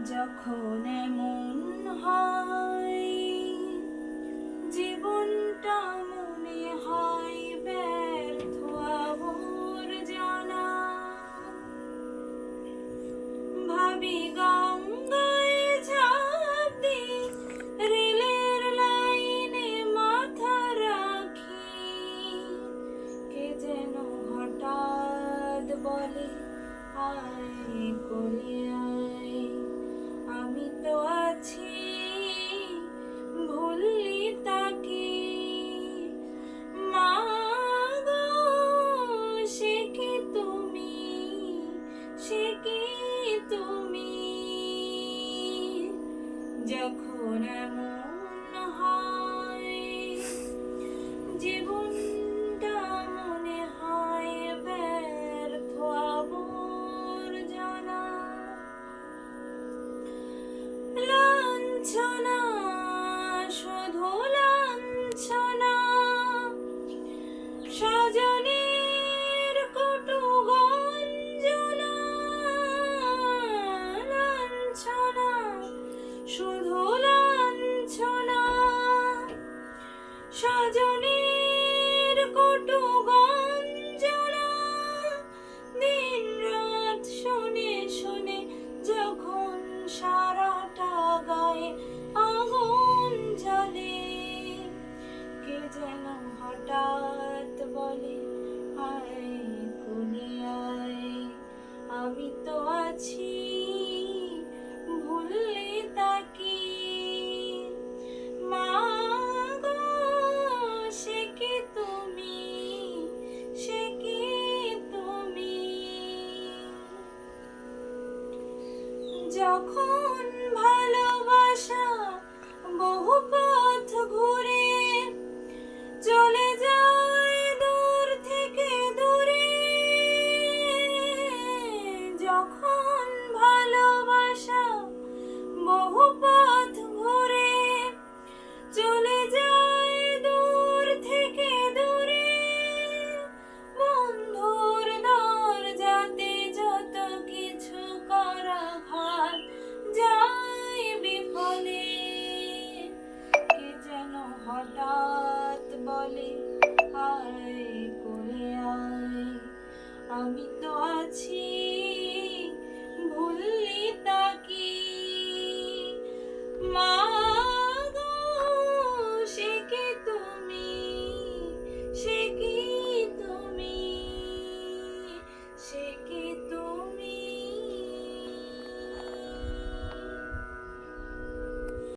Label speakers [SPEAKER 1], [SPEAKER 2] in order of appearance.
[SPEAKER 1] যখন এমন হয় জীবনটা মনে হয় ব্যর্থ আবর্জনা, ভাবি গঙ্গায় ঝাঁপ দিই, রেলের লাইনে মাথা রাখি, কে যেন হঠাৎ বলে আয় কোলে আয়, আমি তো আছি ভুললি তাকে। মা গো সে কি তুমি, সে কি তুমি, যখন এমন হয় জীবনটা মনে হয় ব্যর্থ আবর্জনা, লাঞ্ছনা শুধু লাঞ্ছনা, স্বজনের কটু গঞ্জনা, লাঞ্ছনা শুধু লাঞ্ছনা, স্বজনের কটু গঞ্জনা, দিন রাত শুনে শুনে যখন সারাটা গায়ে আগুন জ্বলে, কে যেন হঠাৎ বলে আয় কোলে আয়, আমি তো আছি ভুললি তাকে। মা গো সে কি তুমি, সে কি তুমি, যখন ভালোবাসা বহু পথ ঘুরে চলে যায় দূর থেকে দূরে, যখন